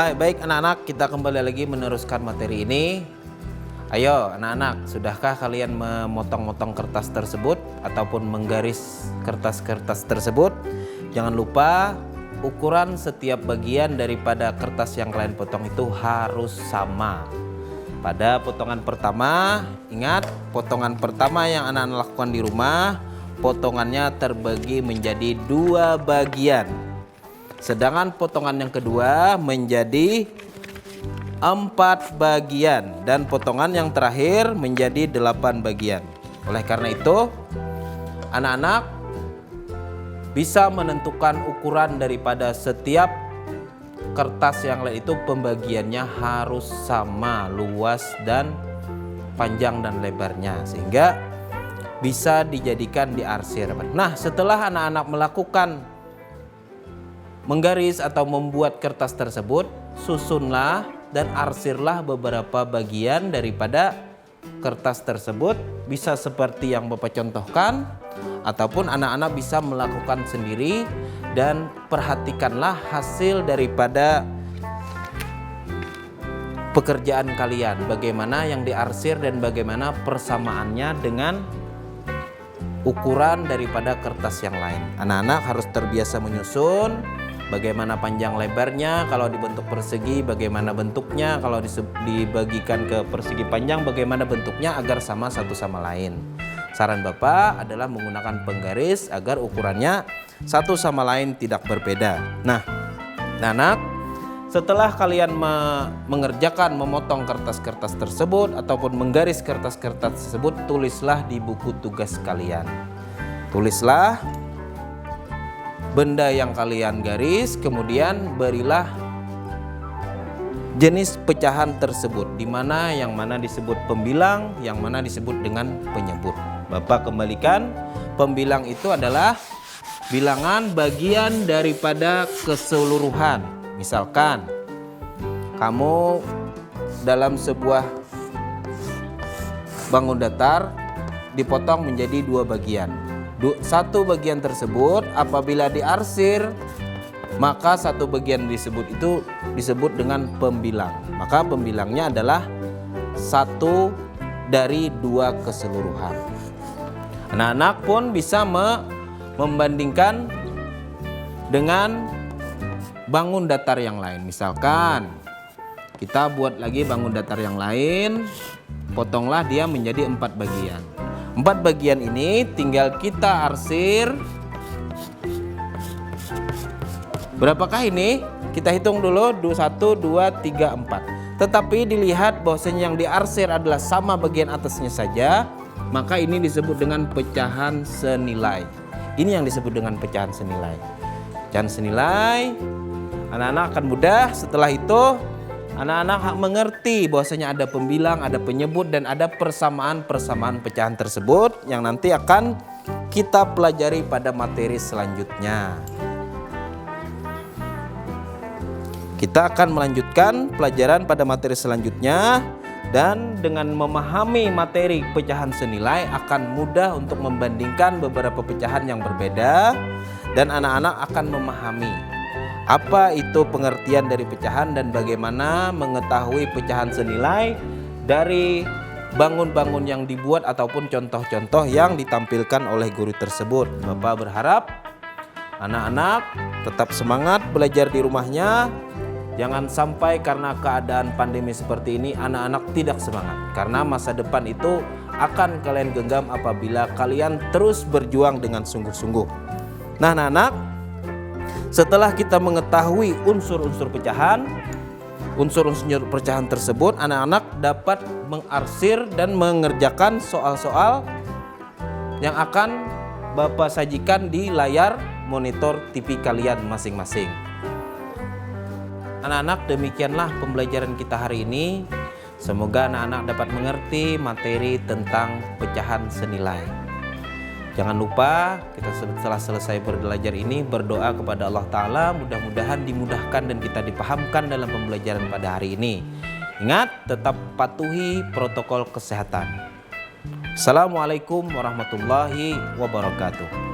Baik anak-anak, kita kembali lagi meneruskan materi ini. Ayo anak-anak, sudahkah kalian memotong-motong kertas tersebut ataupun menggaris kertas-kertas tersebut? Jangan lupa ukuran setiap bagian daripada kertas yang kalian potong itu harus sama. Pada potongan pertama, ingat potongan pertama yang anak-anak lakukan di rumah, potongannya terbagi menjadi 2 bagian. Sedangkan potongan yang kedua menjadi 4 bagian dan potongan yang terakhir menjadi 8 bagian. Oleh karena itu, anak-anak bisa menentukan ukuran daripada setiap kertas yang lain itu pembagiannya harus sama luas dan panjang dan lebarnya sehingga bisa dijadikan diarsir. Nah, setelah anak-anak melakukan menggaris atau membuat kertas tersebut, susunlah dan arsirlah beberapa bagian daripada kertas tersebut. Bisa seperti yang Bapak contohkan ataupun anak-anak bisa melakukan sendiri, dan perhatikanlah hasil daripada pekerjaan kalian, bagaimana yang diarsir dan bagaimana persamaannya dengan ukuran daripada kertas yang lain. Anak-anak harus terbiasa menyusun bagaimana panjang lebarnya, kalau dibentuk persegi bagaimana bentuknya, kalau dibagikan ke persegi panjang bagaimana bentuknya agar sama satu sama lain. Saran Bapak adalah menggunakan penggaris agar ukurannya satu sama lain tidak berbeda. Nah, anak, setelah kalian mengerjakan memotong kertas-kertas tersebut ataupun menggaris kertas-kertas tersebut, tulislah di buku tugas kalian. Tulislah benda yang kalian garis, kemudian berilah jenis pecahan tersebut, di mana yang mana disebut pembilang, yang mana disebut dengan penyebut. Bapak kembalikan, pembilang itu adalah bilangan bagian daripada keseluruhan. Misalkan kamu dalam sebuah bangun datar dipotong menjadi 2 bagian. Satu bagian tersebut apabila diarsir, maka satu bagian itu disebut dengan pembilang. Maka pembilangnya adalah 1 dari 2 keseluruhan. Anak-anak pun bisa membandingkan dengan bangun datar yang lain. Misalkan kita buat lagi bangun datar yang lain, potonglah dia menjadi 4 bagian. 4 bagian ini tinggal kita arsir. Berapakah ini? Kita hitung dulu, 1, 2, 3, 4. Tetapi dilihat bahwasanya yang diarsir adalah sama bagian atasnya saja, maka ini disebut dengan pecahan senilai. Ini yang disebut dengan pecahan senilai. Pecahan senilai, anak-anak akan mudah. Setelah itu anak-anak mengerti bahwasanya ada pembilang, ada penyebut, dan ada persamaan-persamaan pecahan tersebut yang nanti akan kita pelajari pada materi selanjutnya. Kita akan melanjutkan pelajaran pada materi selanjutnya, dan dengan memahami materi pecahan senilai akan mudah untuk membandingkan beberapa pecahan yang berbeda, dan anak-anak akan memahami apa itu pengertian dari pecahan dan bagaimana mengetahui pecahan senilai dari bangun-bangun yang dibuat ataupun contoh-contoh yang ditampilkan oleh guru tersebut. Bapak berharap anak-anak tetap semangat belajar di rumahnya. Jangan sampai karena keadaan pandemi seperti ini anak-anak tidak semangat, karena masa depan itu akan kalian genggam apabila kalian terus berjuang dengan sungguh-sungguh. Nah anak-anak, setelah kita mengetahui unsur-unsur pecahan tersebut, anak-anak dapat mengarsir dan mengerjakan soal-soal yang akan Bapak sajikan di layar monitor TV kalian masing-masing. Anak-anak, demikianlah pembelajaran kita hari ini. Semoga anak-anak dapat mengerti materi tentang pecahan senilai. Jangan lupa kita setelah selesai belajar ini berdoa kepada Allah Ta'ala, mudah-mudahan dimudahkan dan kita dipahamkan dalam pembelajaran pada hari ini. Ingat, tetap patuhi protokol kesehatan. Assalamualaikum warahmatullahi wabarakatuh.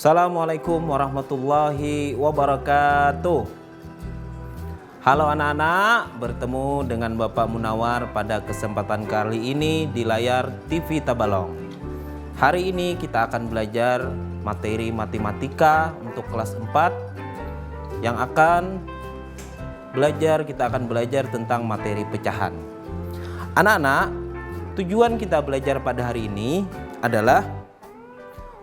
Assalamualaikum warahmatullahi wabarakatuh. Halo anak-anak, bertemu dengan Bapak Munawar pada kesempatan kali ini di layar TV Tabalong. Hari ini kita akan belajar materi matematika untuk kelas 4. Yang kita akan belajar tentang materi pecahan. Anak-anak, tujuan kita belajar pada hari ini adalah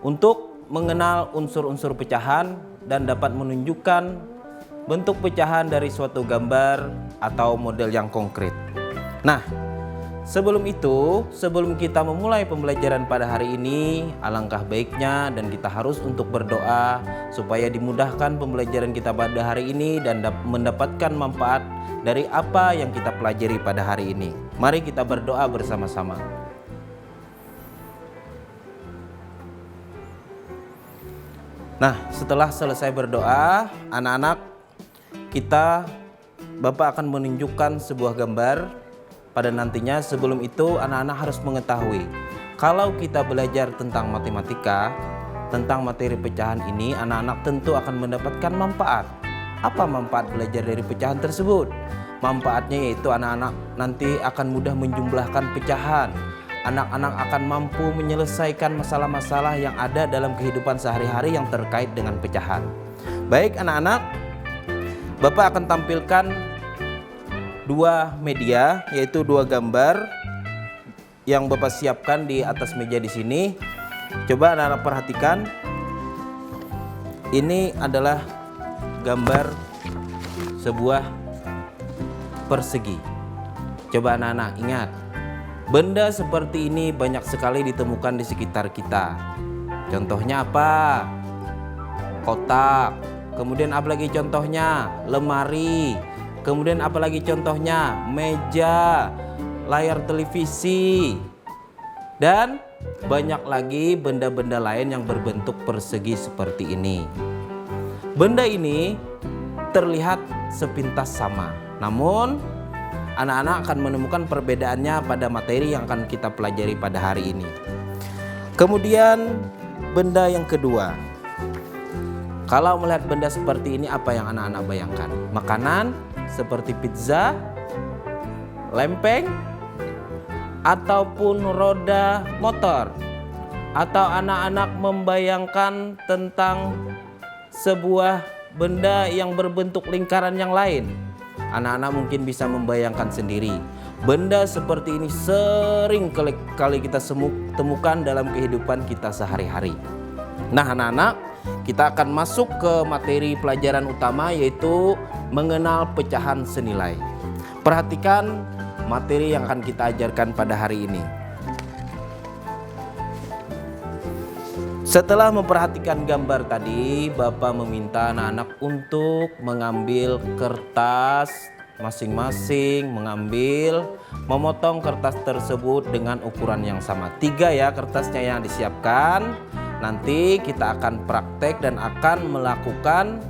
untuk mengenal unsur-unsur pecahan dan dapat menunjukkan bentuk pecahan dari suatu gambar atau model yang konkret. Nah, sebelum kita memulai pembelajaran pada hari ini, alangkah baiknya dan kita harus untuk berdoa supaya dimudahkan pembelajaran kita pada hari ini dan mendapatkan manfaat dari apa yang kita pelajari pada hari ini. Mari kita berdoa bersama-sama. Nah, setelah selesai berdoa, anak-anak, Bapak akan menunjukkan sebuah gambar pada nantinya. Sebelum itu anak-anak harus mengetahui, kalau kita belajar tentang matematika, tentang materi pecahan ini, anak-anak tentu akan mendapatkan manfaat. Apa manfaat belajar dari pecahan tersebut? Manfaatnya yaitu anak-anak nanti akan mudah menjumlahkan pecahan. Anak-anak akan mampu menyelesaikan masalah-masalah yang ada dalam kehidupan sehari-hari yang terkait dengan pecahan. Baik anak-anak, Bapak akan tampilkan dua media, yaitu dua gambar yang Bapak siapkan di atas meja di sini. Coba anak-anak perhatikan. Ini adalah gambar sebuah persegi. Coba anak-anak ingat, benda seperti ini banyak sekali ditemukan di sekitar kita. Contohnya apa? Kotak. Kemudian apalagi contohnya? Lemari. Kemudian apalagi contohnya? Meja, layar televisi. Dan banyak lagi benda-benda lain yang berbentuk persegi seperti ini. Benda ini terlihat sepintas sama. Namun anak-anak akan menemukan perbedaannya pada materi yang akan kita pelajari pada hari ini. Kemudian benda yang kedua. Kalau melihat benda seperti ini, apa yang anak-anak bayangkan? Makanan seperti pizza, lempeng, ataupun roda motor. Atau anak-anak membayangkan tentang sebuah benda yang berbentuk lingkaran yang lain. Anak-anak mungkin bisa membayangkan sendiri. Benda seperti ini sering kali kita temukan dalam kehidupan kita sehari-hari. Nah anak-anak, kita akan masuk ke materi pelajaran utama, yaitu mengenal pecahan senilai. Perhatikan materi yang akan kita ajarkan pada hari ini. Setelah memperhatikan gambar tadi, Bapak meminta anak-anak untuk mengambil kertas masing-masing, memotong kertas tersebut dengan ukuran yang sama. 3 ya kertasnya yang disiapkan. Nanti kita akan praktek dan akan melakukan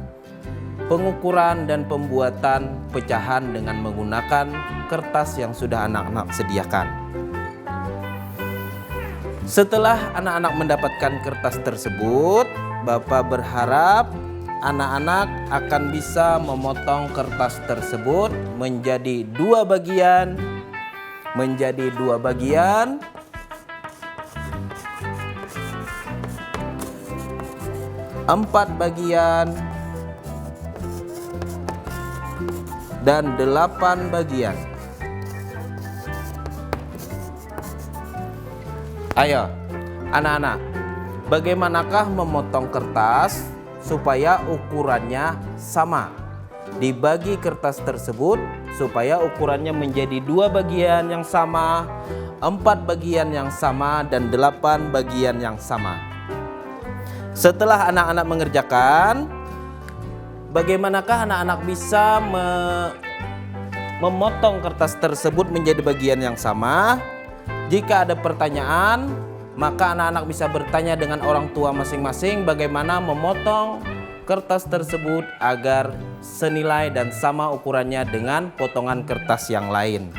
pengukuran dan pembuatan pecahan dengan menggunakan kertas yang sudah anak-anak sediakan. Setelah anak-anak mendapatkan kertas tersebut, Bapak berharap anak-anak akan bisa memotong kertas tersebut menjadi 2 bagian, 4 bagian, dan 8 bagian. Ayo anak-anak, bagaimanakah memotong kertas supaya ukurannya sama? Dibagi kertas tersebut supaya ukurannya menjadi 2 bagian yang sama, 4 bagian yang sama, dan 8 bagian yang sama. Setelah anak-anak mengerjakan, bagaimanakah anak-anak bisa memotong kertas tersebut menjadi bagian yang sama? Jika ada pertanyaan, maka anak-anak bisa bertanya dengan orang tua masing-masing bagaimana memotong kertas tersebut agar senilai dan sama ukurannya dengan potongan kertas yang lain.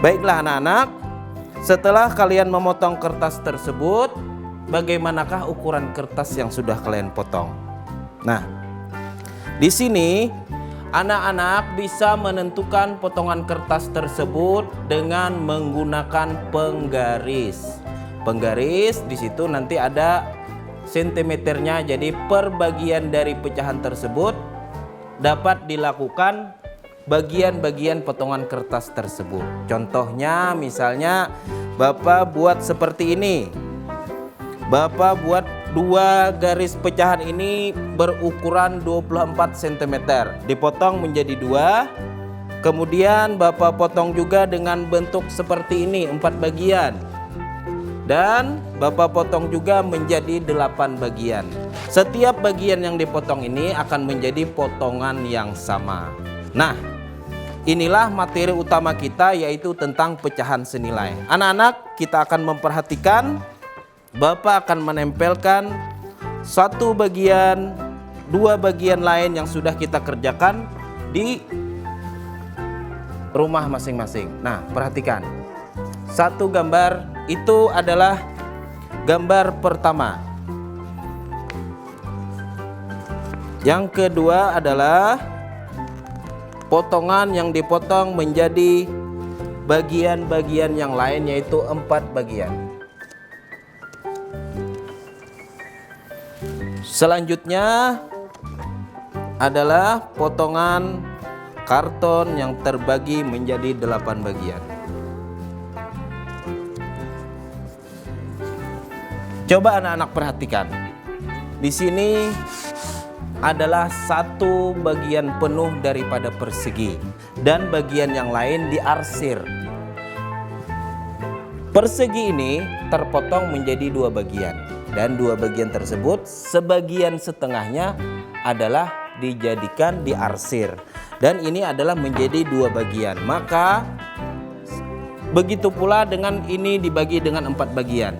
Baiklah anak-anak, setelah kalian memotong kertas tersebut, bagaimanakah ukuran kertas yang sudah kalian potong? Nah, di sini anak-anak bisa menentukan potongan kertas tersebut dengan menggunakan penggaris. Penggaris di situ nanti ada sentimeternya, jadi per bagian dari pecahan tersebut dapat dilakukan bagian-bagian potongan kertas tersebut. Contohnya misalnya Bapak buat seperti ini. Bapak buat 2 garis pecahan ini berukuran 24 cm. Dipotong menjadi 2. Kemudian Bapak potong juga dengan bentuk seperti ini 4 bagian. Dan Bapak potong juga menjadi 8 bagian. Setiap bagian yang dipotong ini akan menjadi potongan yang sama. Nah, inilah materi utama kita, yaitu tentang pecahan senilai. Anak-anak, kita akan memperhatikan, Bapak akan menempelkan 1 bagian, 2 bagian lain yang sudah kita kerjakan di rumah masing-masing. Nah, perhatikan. 1 gambar itu adalah gambar pertama. Yang kedua adalah potongan yang dipotong menjadi bagian-bagian yang lain, yaitu 4 bagian. Selanjutnya adalah potongan karton yang terbagi menjadi 8 bagian. Coba anak-anak perhatikan. Di sini adalah 1 bagian penuh daripada persegi dan bagian yang lain diarsir. Persegi ini terpotong menjadi 2 bagian dan 2 bagian tersebut sebagian setengahnya adalah dijadikan diarsir dan ini adalah menjadi 2 bagian. Maka begitu pula dengan ini dibagi dengan 4 bagian.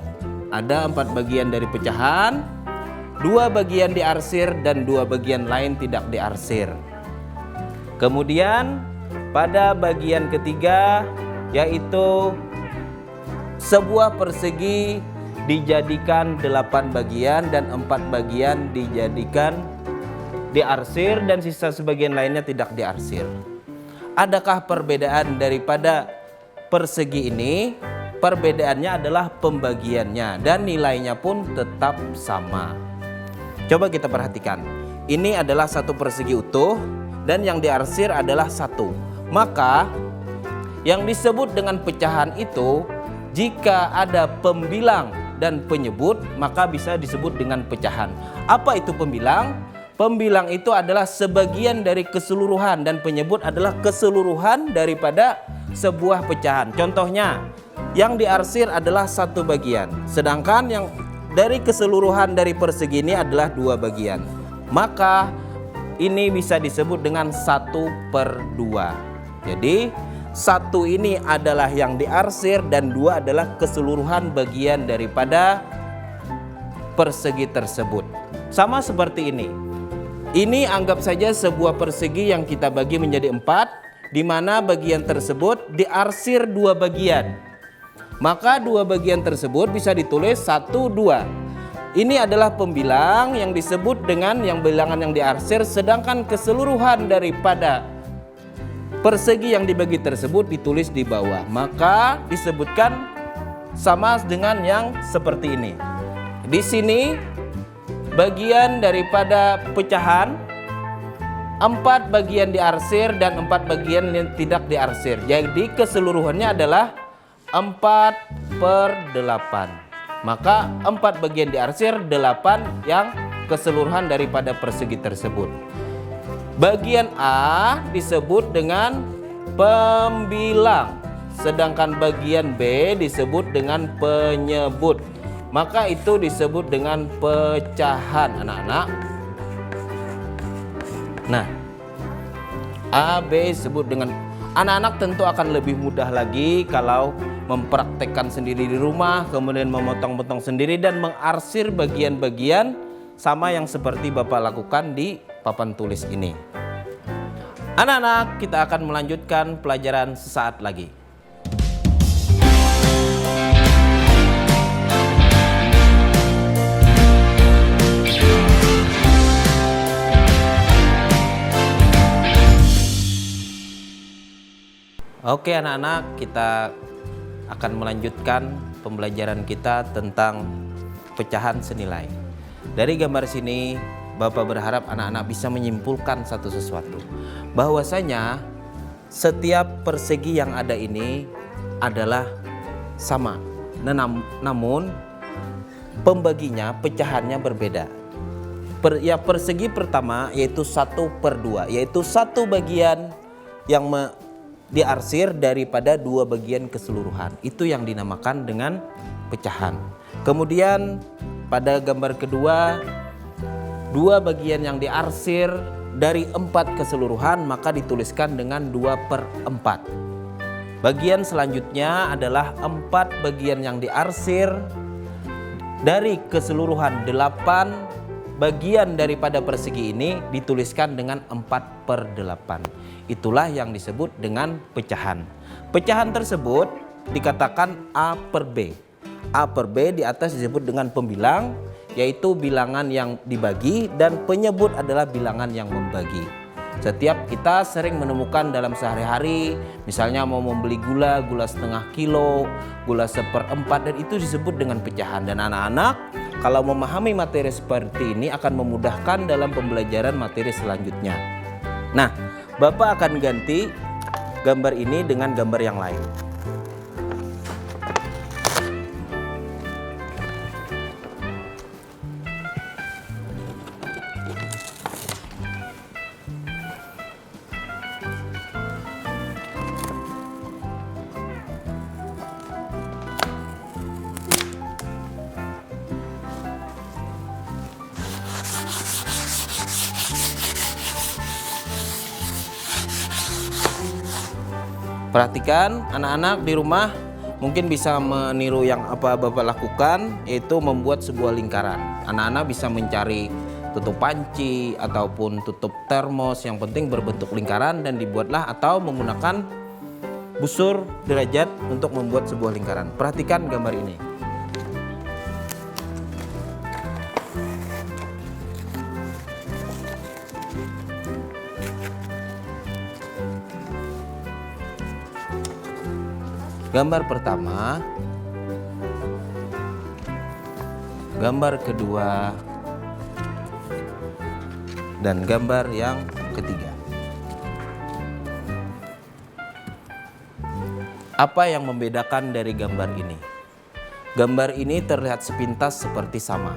Ada 4 bagian dari pecahan, 2 bagian diarsir dan 2 bagian lain tidak diarsir. Kemudian pada bagian ketiga, yaitu sebuah persegi dijadikan 8 bagian dan 4 bagian dijadikan diarsir dan sisa sebagian lainnya tidak diarsir. Adakah perbedaan daripada persegi ini? Perbedaannya adalah pembagiannya dan nilainya pun tetap sama. Coba kita perhatikan. Ini adalah 1 persegi utuh dan yang diarsir adalah 1. Maka yang disebut dengan pecahan itu, jika ada pembilang dan penyebut, maka bisa disebut dengan pecahan. Apa itu pembilang? Pembilang itu adalah sebagian dari keseluruhan dan penyebut adalah keseluruhan daripada sebuah pecahan. Contohnya, yang diarsir adalah 1 bagian, sedangkan yang dari keseluruhan dari persegi ini adalah 2 bagian. Maka ini bisa disebut dengan 1/2. Jadi 1 ini adalah yang diarsir dan 2 adalah keseluruhan bagian daripada persegi tersebut. Sama seperti ini. Ini anggap saja sebuah persegi yang kita bagi menjadi 4, di mana bagian tersebut diarsir 2 bagian. Maka 2 bagian tersebut bisa ditulis 1, 2. Ini adalah pembilang yang disebut dengan yang bilangan yang diarsir, sedangkan keseluruhan daripada persegi yang dibagi tersebut ditulis di bawah. Maka disebutkan sama dengan yang seperti ini. Di sini bagian daripada pecahan 4 bagian diarsir dan 4 bagian yang tidak diarsir. Jadi keseluruhannya adalah 4/8. Maka 4 bagian diarsir, 8 yang keseluruhan daripada persegi tersebut. Bagian A disebut dengan pembilang, sedangkan bagian B disebut dengan penyebut. Maka itu disebut dengan pecahan, anak-anak. Nah, A, B disebut dengan, anak-anak tentu akan lebih mudah lagi kalau mempraktekkan sendiri di rumah, kemudian memotong-potong sendiri dan mengarsir bagian-bagian sama yang seperti Bapak lakukan di papan tulis ini. Anak-anak, kita akan melanjutkan pelajaran sesaat lagi. Oke anak-anak, kita akan melanjutkan pembelajaran kita tentang pecahan senilai. Dari gambar sini, Bapak berharap anak-anak bisa menyimpulkan satu sesuatu. Bahwasanya setiap persegi yang ada ini adalah sama. Namun pembaginya, pecahannya berbeda. Persegi pertama yaitu 1/2, yaitu satu bagian yang diarsir daripada dua bagian keseluruhan. Itu yang dinamakan dengan pecahan. Kemudian pada gambar kedua, dua bagian yang diarsir dari 4 keseluruhan maka dituliskan dengan 2/4. Bagian selanjutnya adalah 4 bagian yang diarsir dari keseluruhan 8 bagian daripada persegi ini dituliskan dengan 4/8. Itulah yang disebut dengan pecahan. Pecahan tersebut dikatakan A/B. A/B di atas disebut dengan pembilang, yaitu bilangan yang dibagi, dan penyebut adalah bilangan yang membagi. Setiap kita sering menemukan dalam sehari-hari, misalnya mau membeli gula setengah kilo, gula 1/4, dan itu disebut dengan pecahan. Dan anak-anak kalau memahami materi seperti ini akan memudahkan dalam pembelajaran materi selanjutnya. Nah, Bapak akan ganti gambar ini dengan gambar yang lain. Perhatikan anak-anak di rumah mungkin bisa meniru yang apa Bapak lakukan, yaitu membuat sebuah lingkaran. Anak-anak bisa mencari tutup panci ataupun tutup termos, yang penting berbentuk lingkaran dan dibuatlah, atau menggunakan busur derajat untuk membuat sebuah lingkaran. Perhatikan gambar ini. Gambar pertama, gambar kedua, dan gambar yang ketiga. Apa yang membedakan dari gambar ini? Gambar ini terlihat sepintas seperti sama.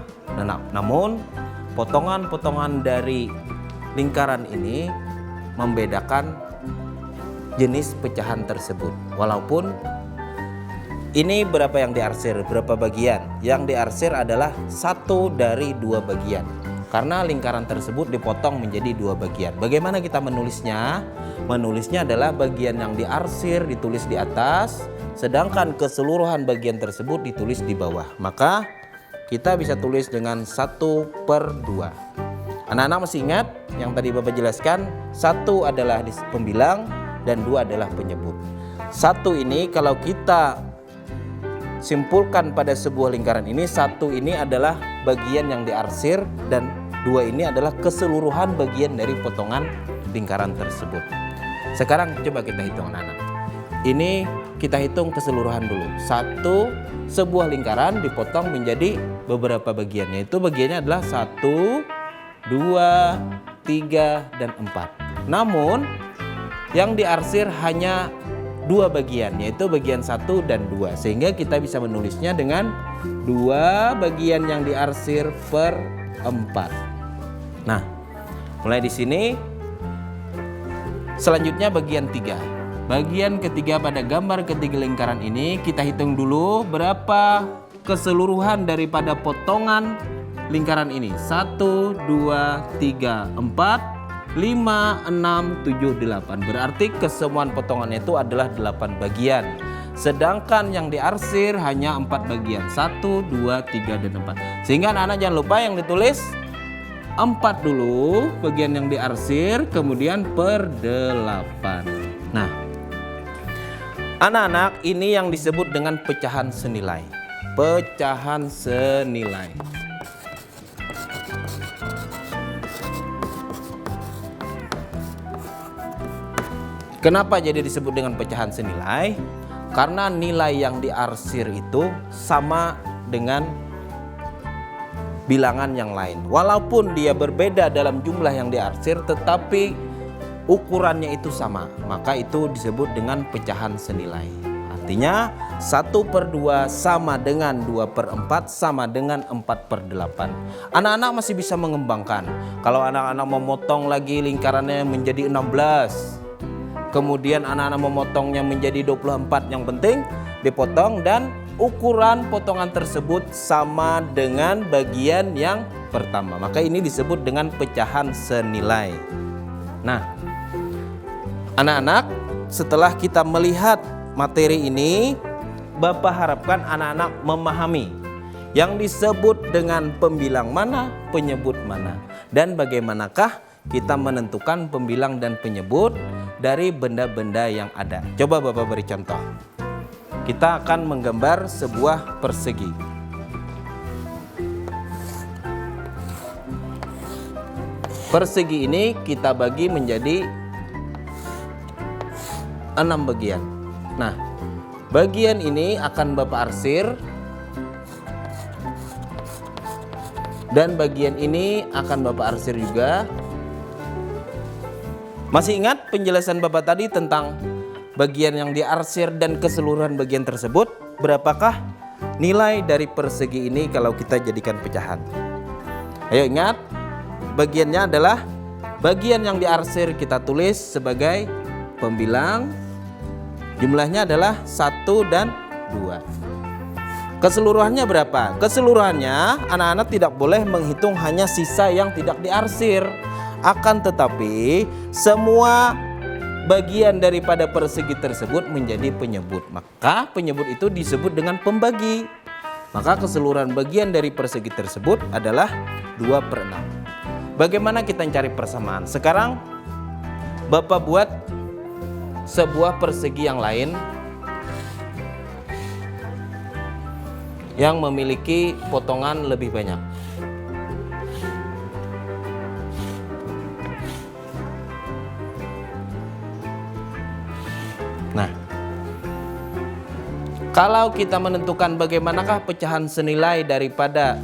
Namun, potongan-potongan dari lingkaran ini membedakan jenis pecahan tersebut. Walaupun ini berapa yang diarsir, berapa bagian? Yang diarsir adalah 1 dari 2 bagian. Karena lingkaran tersebut dipotong menjadi 2 bagian. Bagaimana kita menulisnya? Menulisnya adalah bagian yang diarsir ditulis di atas, sedangkan keseluruhan bagian tersebut ditulis di bawah. Maka kita bisa tulis dengan 1/2. Anak-anak masih ingat yang tadi Bapak jelaskan? 1 adalah pembilang dan 2 adalah penyebut. 1 ini kalau kita simpulkan pada sebuah lingkaran ini, 1 ini adalah bagian yang diarsir dan 2 ini adalah keseluruhan bagian dari potongan lingkaran tersebut. Sekarang coba kita hitung anak-anak. Ini kita hitung keseluruhan dulu. 1, sebuah lingkaran dipotong menjadi beberapa bagian, yaitu bagiannya adalah 1, 2, 3, dan 4. Namun yang diarsir hanya 2 bagian, yaitu bagian 1 dan 2, sehingga kita bisa menulisnya dengan 2 bagian yang diarsir per 4. Nah, mulai di sini. Selanjutnya bagian 3. Bagian ketiga pada gambar ketiga lingkaran ini kita hitung dulu berapa keseluruhan daripada potongan lingkaran ini. 1, 2, 3, 4, 5, 6, 7, 8. Berarti kesemuan potongannya itu adalah 8 bagian. Sedangkan yang diarsir hanya 4 bagian. 1, 2, 3, dan 4. Sehingga anak-anak jangan lupa yang ditulis 4 dulu bagian yang diarsir, kemudian per 8. Nah, anak-anak, ini yang disebut dengan pecahan senilai. Pecahan senilai. Kenapa jadi disebut dengan pecahan senilai? Karena nilai yang diarsir itu sama dengan bilangan yang lain. Walaupun dia berbeda dalam jumlah yang diarsir, tetapi ukurannya itu sama. Maka itu disebut dengan pecahan senilai. Artinya 1/2 sama dengan 2/4 sama dengan 4/8. Anak-anak masih bisa mengembangkan. Kalau anak-anak memotong lagi lingkarannya menjadi 16. Kemudian anak-anak memotongnya menjadi 24. Yang penting dipotong dan ukuran potongan tersebut sama dengan bagian yang pertama. Maka ini disebut dengan pecahan senilai. Nah, anak-anak, setelah kita melihat materi ini, Bapak harapkan anak-anak memahami yang disebut dengan pembilang mana, penyebut mana, dan bagaimanakah kita menentukan pembilang dan penyebut dari benda-benda yang ada. Coba Bapak beri contoh. Kita akan menggambar sebuah persegi. Persegi ini kita bagi menjadi 6 bagian. Nah, bagian ini akan Bapak arsir dan bagian ini akan Bapak arsir juga. Masih ingat penjelasan Bapak tadi tentang bagian yang diarsir dan keseluruhan bagian tersebut? Berapakah nilai dari persegi ini kalau kita jadikan pecahan? Ayo ingat, bagiannya adalah bagian yang diarsir kita tulis sebagai pembilang. Jumlahnya adalah 1 dan 2. Keseluruhannya berapa? Keseluruhannya anak-anak tidak boleh menghitung hanya sisa yang tidak diarsir. Akan tetapi semua bagian daripada persegi tersebut menjadi penyebut. Maka penyebut itu disebut dengan pembagi. Maka keseluruhan bagian dari persegi tersebut adalah 2/6. Bagaimana kita mencari persamaan? Sekarang Bapak buat sebuah persegi yang lain yang memiliki potongan lebih banyak. Nah, kalau kita menentukan bagaimanakah pecahan senilai daripada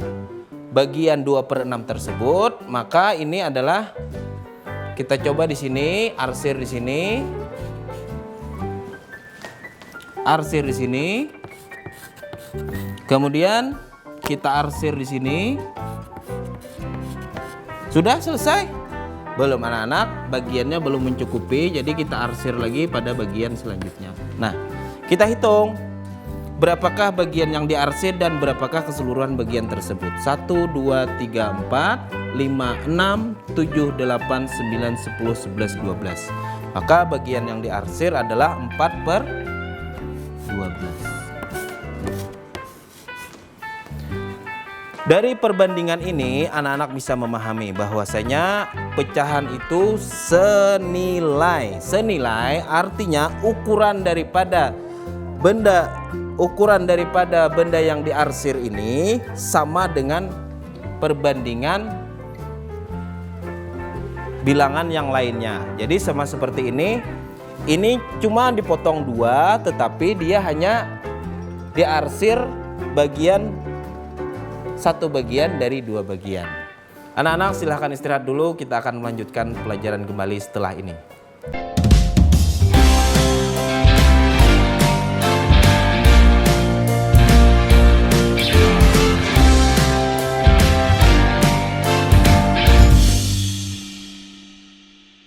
bagian 2/6 tersebut, maka ini adalah kita coba di sini, arsir di sini. Arsir di sini. Kemudian kita arsir di sini. Sudah selesai? Belum anak-anak, bagiannya belum mencukupi, jadi kita arsir lagi pada bagian selanjutnya. Nah, kita hitung berapakah bagian yang diarsir dan berapakah keseluruhan bagian tersebut. 1, 2, 3, 4, 5, 6, 7, 8, 9, 10, 11, 12. Maka bagian yang diarsir adalah 4/12. Dari perbandingan ini anak-anak bisa memahami bahwasanya pecahan itu senilai. Senilai artinya ukuran daripada benda yang diarsir ini sama dengan perbandingan bilangan yang lainnya. Jadi sama seperti ini. Ini cuma dipotong 2, tetapi dia hanya diarsir satu bagian dari 2 bagian. Anak-anak silahkan istirahat dulu, kita akan melanjutkan pelajaran kembali setelah ini.